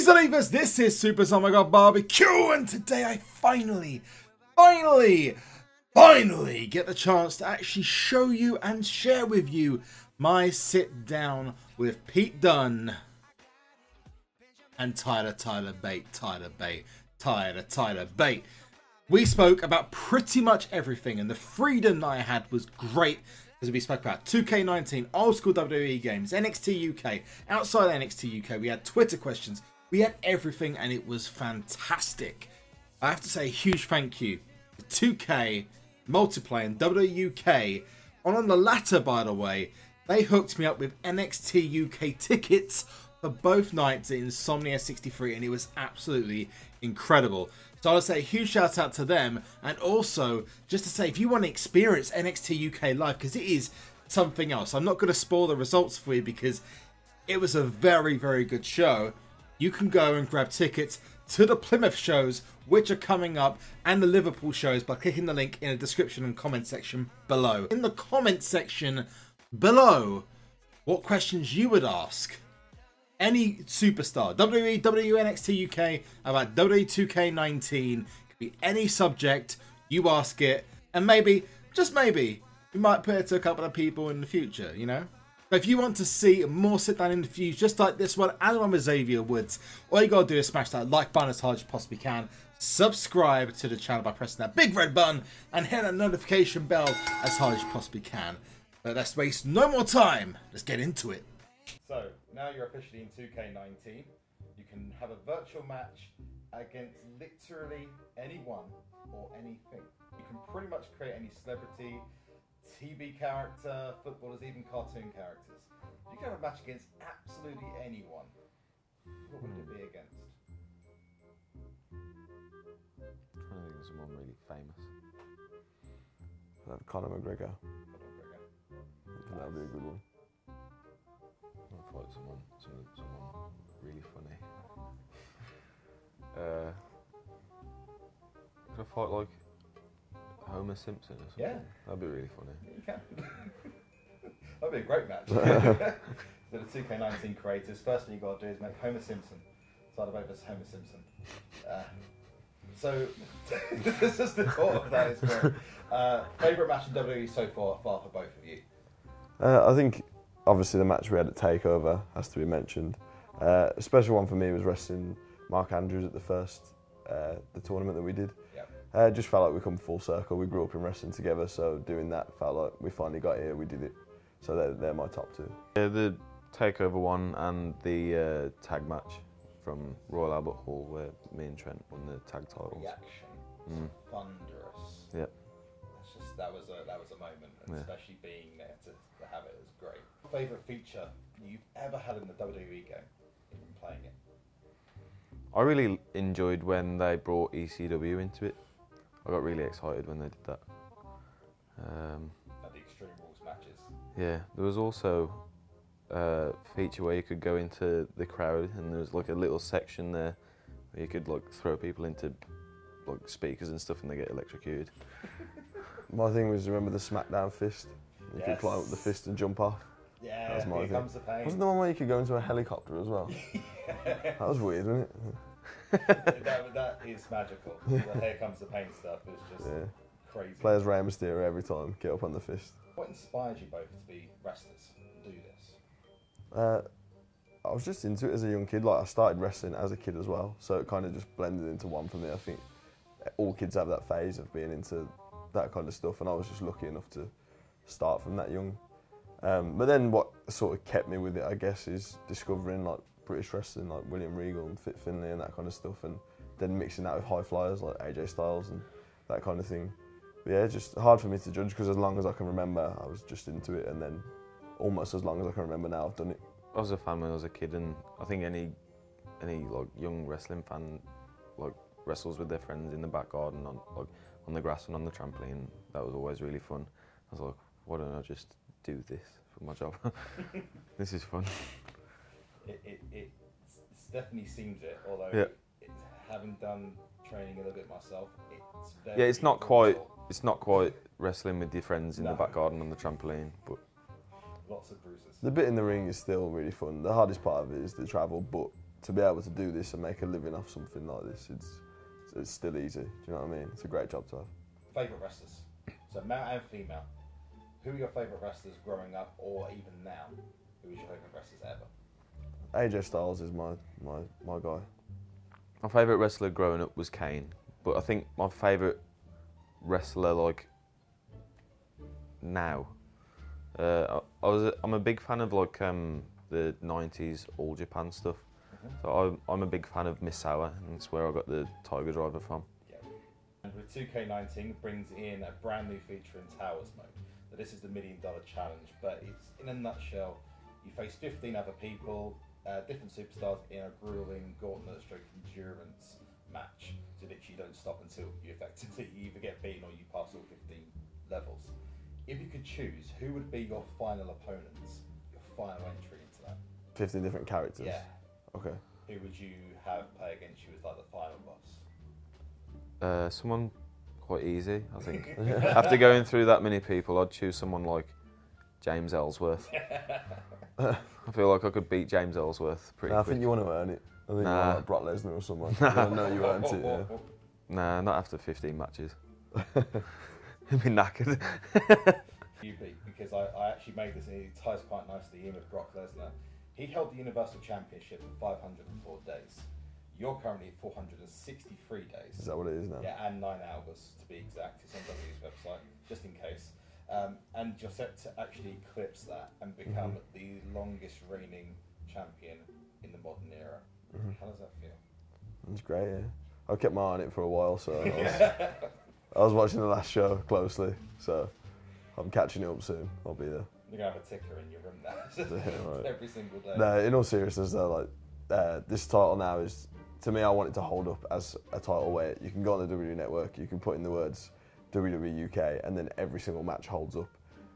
Believers, this is SUPERZOMGBBQ, and today I finally get the chance to actually show you and share with you my sit down with Pete Dunne and Tyler Bate. We spoke about pretty much everything, and the freedom that I had was great because we spoke about 2K19, old school WWE games, NXT UK, outside NXT UK, we had Twitter questions, we had everything, and it was fantastic. I have to say a huge thank you to 2K, Multiplayer, and WWE UK. On the latter, by the way, they hooked me up with NXT UK tickets for both nights at Insomnia 63, and it was absolutely incredible. So I'll say a huge shout out to them, and also just to say, if you want to experience NXT UK live, because it is something else. I'm not going to spoil the results for you because it was a very, very good show. You can go and grab tickets to the Plymouth shows, which are coming up, and the Liverpool shows by clicking the link in the description and comment section below. In the comment section below, what questions you would ask any superstar, WWE, NXT UK, about WWE 2K19, could be any subject, you ask it, and maybe, just maybe, you might put it to a couple of people in the future, you know? But if you want to see more sit-down interviews just like this one, and one with Xavier Woods, all you gotta do is smash that like button as hard as you possibly can, subscribe to the channel by pressing that big red button, and hit that notification bell as hard as you possibly can. But let's waste no more time, let's get into it. So, now you're officially in 2K19, you can have a virtual match against literally anyone or anything. You can pretty much create any celebrity, TV character, footballers, even cartoon characters. You can have a match against absolutely anyone. What would it be against? I'm trying to think of someone really famous. Conor McGregor. That would be a good one. I'll fight someone really funny. Could I fight like Homer Simpson or something? Yeah. That'd be really funny. You can. That'd be a great match. So the 2K19 creators, first thing you've got to do is make Homer Simpson. Tyler Bate versus Homer Simpson. So, this is the thought of that. Is great. Favourite match in WWE so far for both of you? I think, obviously, the match we had at TakeOver has to be mentioned. A special one for me was wrestling Mark Andrews at the first the tournament that we did. Yep. Just felt like we come full circle. We grew up in wrestling together, so doing that felt like we finally got here, we did it. So they're my top two. Yeah, the TakeOver one and the tag match from Royal Albert Hall where me and Trent won the tag titles. The action was thunderous. Yep. That was a moment, and especially being there to have it was great. Favourite feature you've ever had in the WWE game, even playing it? I really enjoyed when they brought ECW into it. I got really excited when they did that. At the Extreme Rules matches. Yeah, there was also a feature where you could go into the crowd and there was like a little section there where you could like throw people into like speakers and stuff and they get electrocuted. My thing was, remember the Smackdown fist? You could climb up the fist and jump off. Yeah, that was my here thing. comes the pain. Wasn't the one where you could go into a helicopter as well? That was weird, wasn't it? that is magical. The here comes the pain stuff is just crazy. Players Rey Mysterio every time, get up on the fist. What inspired you both to be wrestlers and do this? I was just into it as a young kid. Like I started wrestling as a kid as well, so it kind of just blended into one for me. I think all kids have that phase of being into that kind of stuff, and I was just lucky enough to start from that young. But then what sort of kept me with it, I guess, is discovering like British wrestling, like William Regal and Fit Finlay and that kind of stuff, and then mixing that with high flyers like AJ Styles and that kind of thing. But yeah, just hard for me to judge because as long as I can remember, I was just into it, and then almost as long as I can remember now, I've done it. I was a fan when I was a kid, and I think any like young wrestling fan like wrestles with their friends in the back garden on the grass and on the trampoline. That was always really fun. I was like, why don't I just do this for my job? This is fun. It definitely seems it, although having done training a little bit myself, it's very it's not quite wrestling with your friends in the back garden on the trampoline, but lots of bruises. The bit in the ring is still really fun. The hardest part of it is the travel, but to be able to do this and make a living off something like this, it's still easy. Do you know what I mean? It's a great job to have. Favourite wrestlers? So male and female. Who are your favourite wrestlers growing up, or even now? Who is your favourite wrestlers ever? AJ Styles is my guy. My favourite wrestler growing up was Kane, but I think my favourite wrestler like now, I'm a big fan of like the 90s All Japan stuff. So I'm a big fan of Misawa, and that's where I got the Tiger Driver from. Yeah. And with 2K19 brings in a brand new feature in Towers mode. So this is the $1 Million Challenge, but it's in a nutshell. You face 15 other people, different superstars in a grueling gauntlet stroke endurance match. So that you don't stop until you effectively either get beaten or you pass all 15 levels. If you could choose, who would be your final opponents, your final entry into that? 15 different characters? Yeah. Okay. Who would you have play against you as like the final boss? Someone quite easy, I think. After going through that many people, I'd choose someone like James Ellsworth. I feel like I could beat James Ellsworth pretty quick. I think you want to earn it. I think you want like Brock Lesnar or someone. I know you earned it, yeah. Nah, not after 15 matches. He'd be knackered. You beat, because I actually made this, and it ties quite nicely in with Brock Lesnar. He held the Universal Championship for 504 days. You're currently at 463 days. Is that what it is now? Yeah, and 9 hours to be exact. It's on WWE's website, just in case. And you're set to actually eclipse that and become the longest reigning champion in the modern era. How does that feel? It's great, yeah. I kept my eye on it for a while, so I was watching the last show closely, so I'm catching it up soon. I'll be there. You're going to have a ticker in your room now. Yeah, right. Every single day. No, in all seriousness though, like this title now is, to me, I want it to hold up as a title where you can go on the WWE Network, you can put in the words WWE UK, and then every single match holds up.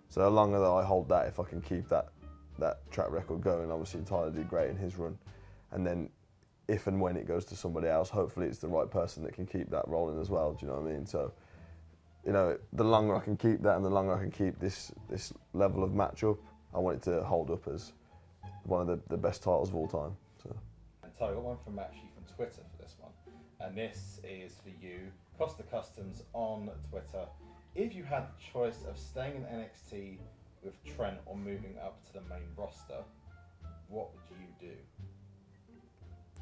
So the longer that I hold that, if I can keep that track record going, obviously Tyler did great in his run, and then if and when it goes to somebody else, hopefully it's the right person that can keep that rolling as well. Do you know what I mean? So, you know, the longer I can keep that and the longer I can keep this level of matchup, I want it to hold up as one of the best titles of all time. So. And Tyler, I got one from Twitter for this one, and this is for you, Costa Customs on Twitter. If you had the choice of staying in NXT with Trent or moving up to the main roster, what would you do?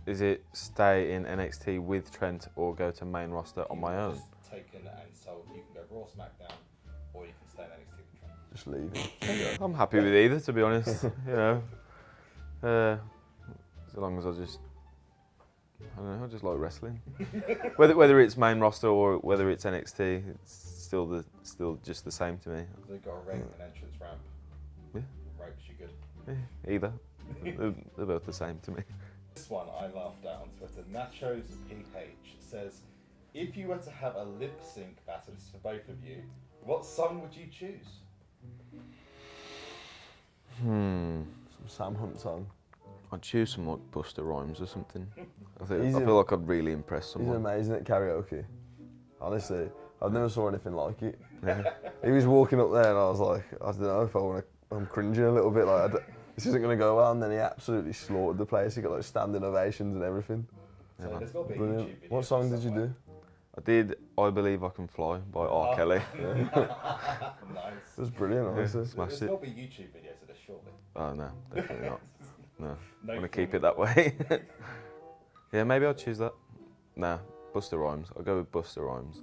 Is it stay in NXT with Trent or go to main roster on my own? Just taken and sold. You can go Raw, SmackDown, or you can stay in NXT with Trent. Just leave it. I'm happy with either, to be honest. You know, as long as I don't know, I just like wrestling. whether it's main roster or whether it's NXT, it's still just the same to me. They've got a ring, an entrance ramp. Yeah. Ropes, you good? Yeah, either. They're both the same to me. This one I laughed at on Twitter. Nachos PH says, if you were to have a lip sync battle, this is for both of you, what song would you choose? Some Sam Hunt song. I'd choose some like Busta Rhymes or something. I feel like I'd really impress someone. He's amazing at karaoke. Honestly, I've never saw anything like it. Yeah. He was walking up there and I was like, I don't know if I'm cringing a little bit, like this isn't going to go well, and then he absolutely slaughtered the place. He got like standing ovations and everything. So there's got to be a Brilliant. YouTube video. What song did you do? I did I Believe I Can Fly by R. Kelly. Nice. It was brilliant, honestly. Smashed There's it. got to be YouTube videos of this, surely. Oh no, definitely not. No, No I want to film. keep it that way. Yeah, maybe I'll choose that. Nah, Busta Rhymes. I'll go with Busta Rhymes.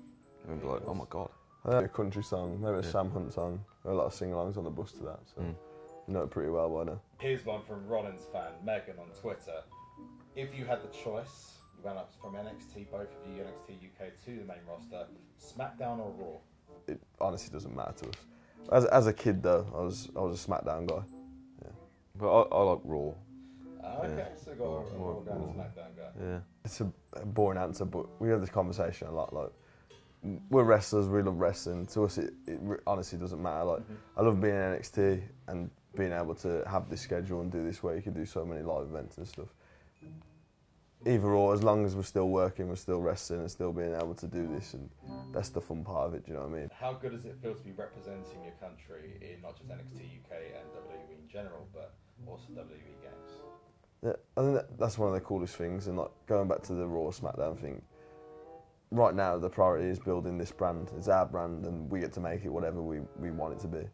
And be like, oh my god. A country song, maybe a Sam Hunt song. There are a lot of sing-alongs on the bus to that, so you know it pretty well by now. Here's one from Rollins fan, Megan on Twitter. If you had the choice, you went up from NXT, both of you, NXT UK to the main roster, SmackDown or Raw? It honestly doesn't matter to us. As a kid though, I was a SmackDown guy. Yeah. But I like Raw. Okay, so you got a Raw guy and a SmackDown guy. Yeah. It's a boring answer, but we have this conversation a lot. Like, we're wrestlers, we love wrestling. To us, it honestly doesn't matter. Like, I love being in NXT and being able to have this schedule and do this where you can do so many live events and stuff. Either or, as long as we're still working, we're still wrestling and still being able to do this, and that's the fun part of it, do you know what I mean? How good does it feel to be representing your country in not just NXT UK and WWE in general, but also WWE games? Yeah, I think that's one of the coolest things, and like going back to the Raw Smackdown thing, right now the priority is building this brand. It's our brand and we get to make it whatever we want it to be.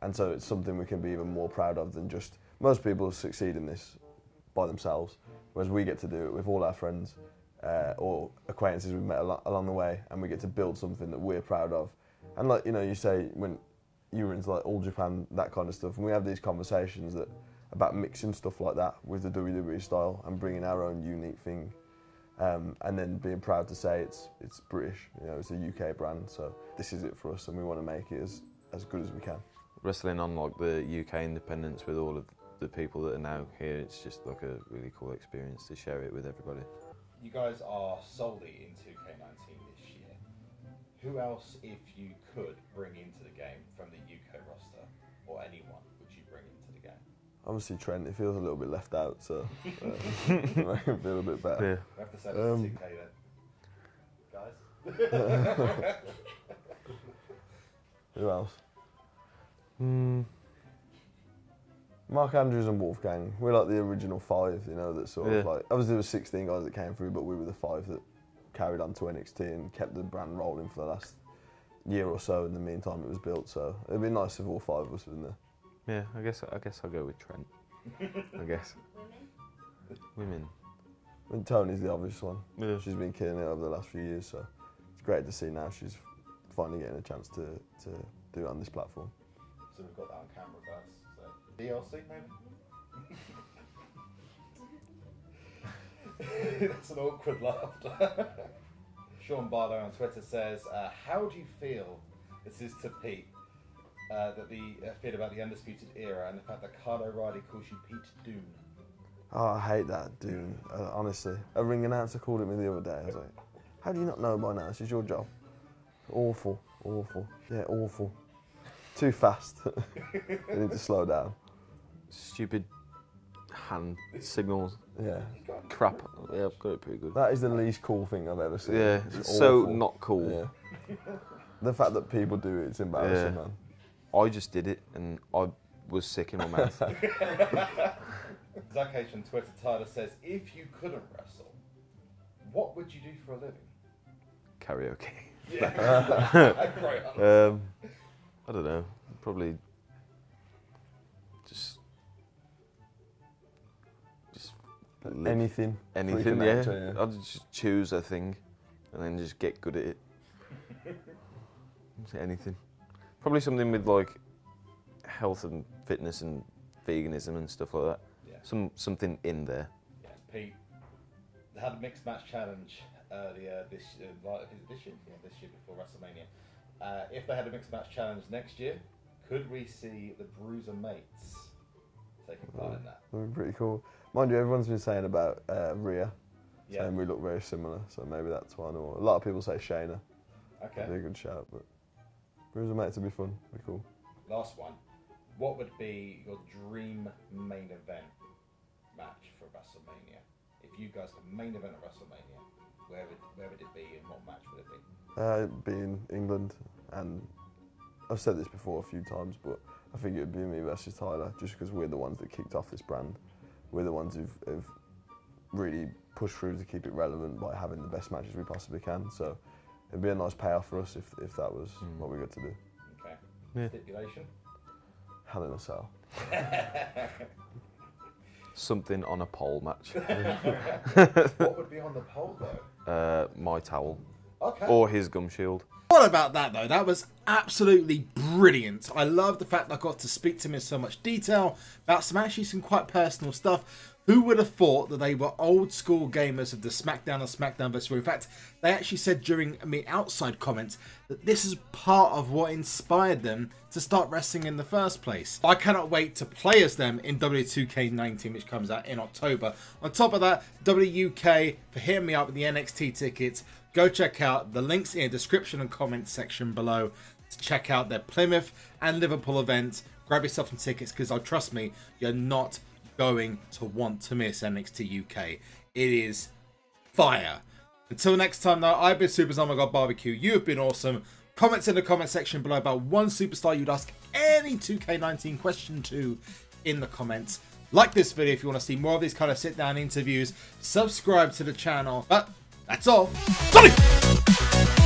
And so it's something we can be even more proud of than just, most people succeed in this by themselves, whereas we get to do it with all our friends or acquaintances we've met along the way, and we get to build something that we're proud of. And like, you know, you say when you were into like All Japan, that kind of stuff, and we have these conversations about mixing stuff like that with the WWE style and bringing our own unique thing, and then being proud to say it's British, you know, it's a UK brand, so this is it for us, and we want to make it as good as we can. Wrestling on like the UK independence with all of the people that are now here, it's just like a really cool experience to share it with everybody. You guys are solely in 2K19 this year. Who else, if you could, bring into the game from the UK roster, or anyone, would you bring into the game? Obviously Trent, it feels a little bit left out, so make him feel a bit better. Yeah. We have to send it to 2K then. Guys? Who else? Mark Andrews and Wolfgang. We're like the original 5, you know, that sort of like, obviously there were 16 guys that came through, but we were the 5 that carried on to NXT and kept the brand rolling for the last year or so in the meantime it was built, so it'd be nice if all 5 of us were in there. Yeah, I guess I'll go with Trent. I guess. Women. And Tony's the obvious one. Yeah. She's been killing it over the last few years, so it's great to see now she's finally getting a chance to do it on this platform. So we've got that on camera, guys. So DLC maybe? That's an awkward laughter. Sean Barlow on Twitter says, how do you feel, this is to Pete, feel about the Undisputed Era and the fact that Kyle O'Reilly calls you Pete Dunne? Oh, I hate that, Dunne. Honestly. A ring announcer called at me the other day. I was like, how do you not know by now? This is your job. Awful, awful. Yeah, awful. Too fast. You need to slow down. Stupid hand signals. Yeah. Crap. Yeah, I've got it pretty good. That is the least cool thing I've ever seen. Yeah, it's so awful. not cool. Yeah. The fact that people do it's embarrassing, man. I just did it and I was sick in my mouth. Zach H on Twitter, Tyler says, if you couldn't wrestle, what would you do for a living? Karaoke. Yeah. Great. I don't know. Probably just live. Anything. Anything, yeah. I'd just choose a thing and then just get good at it. Anything. Probably something with like health and fitness and veganism and stuff like that. Yeah. Something in there. Yeah, Pete, they had a mixed match challenge earlier this year. Yeah, this year before WrestleMania. If they had a mixed match challenge next year, could we see the Bruiser Mates taking part in that? That'd be pretty cool. Mind you, everyone's been saying about Rhea, saying we look very similar, so maybe that's one. Or a lot of people say Shayna. Okay. That'd be a good shout, but Bruiser Mates would be fun. Be cool. Last one. What would be your dream main event match for WrestleMania? If you guys could main event at WrestleMania, where would it be and what match would it be? It'd be in England, and I've said this before a few times, but I think it would be me versus Tyler, just because we're the ones that kicked off this brand. We're the ones who've really pushed through to keep it relevant by having the best matches we possibly can. So it'd be a nice payoff for us if that was what we got to do. Okay. Yeah. Stipulation? Hell in a Cell. Something on a pole match. What would be on the pole though? My towel. Okay. Or his gum shield. What about that though? That was absolutely brilliant. I love the fact that I got to speak to him in so much detail about some quite personal stuff. Who would have thought that they were old school gamers of the Smackdown and Smackdown vs. Raw? In fact, they actually said during outside comments that this is part of what inspired them to start wrestling in the first place. I cannot wait to play as them in W2K19, which comes out in October. On top of that, WUK for hitting me up with the NXT tickets. Go check out the links in the description and comment section below to check out their Plymouth and Liverpool events. Grab yourself some tickets because trust me, you're not going to want to miss NXT UK. It is fire. Until next time though, I've been SUPERZOMGBBQ. You have been awesome. Comments in the comment section below about one superstar you'd ask any 2K19 question to in the comments. Like this video if you want to see more of these kind of sit-down interviews. Subscribe to the channel. But that's all. Sonny!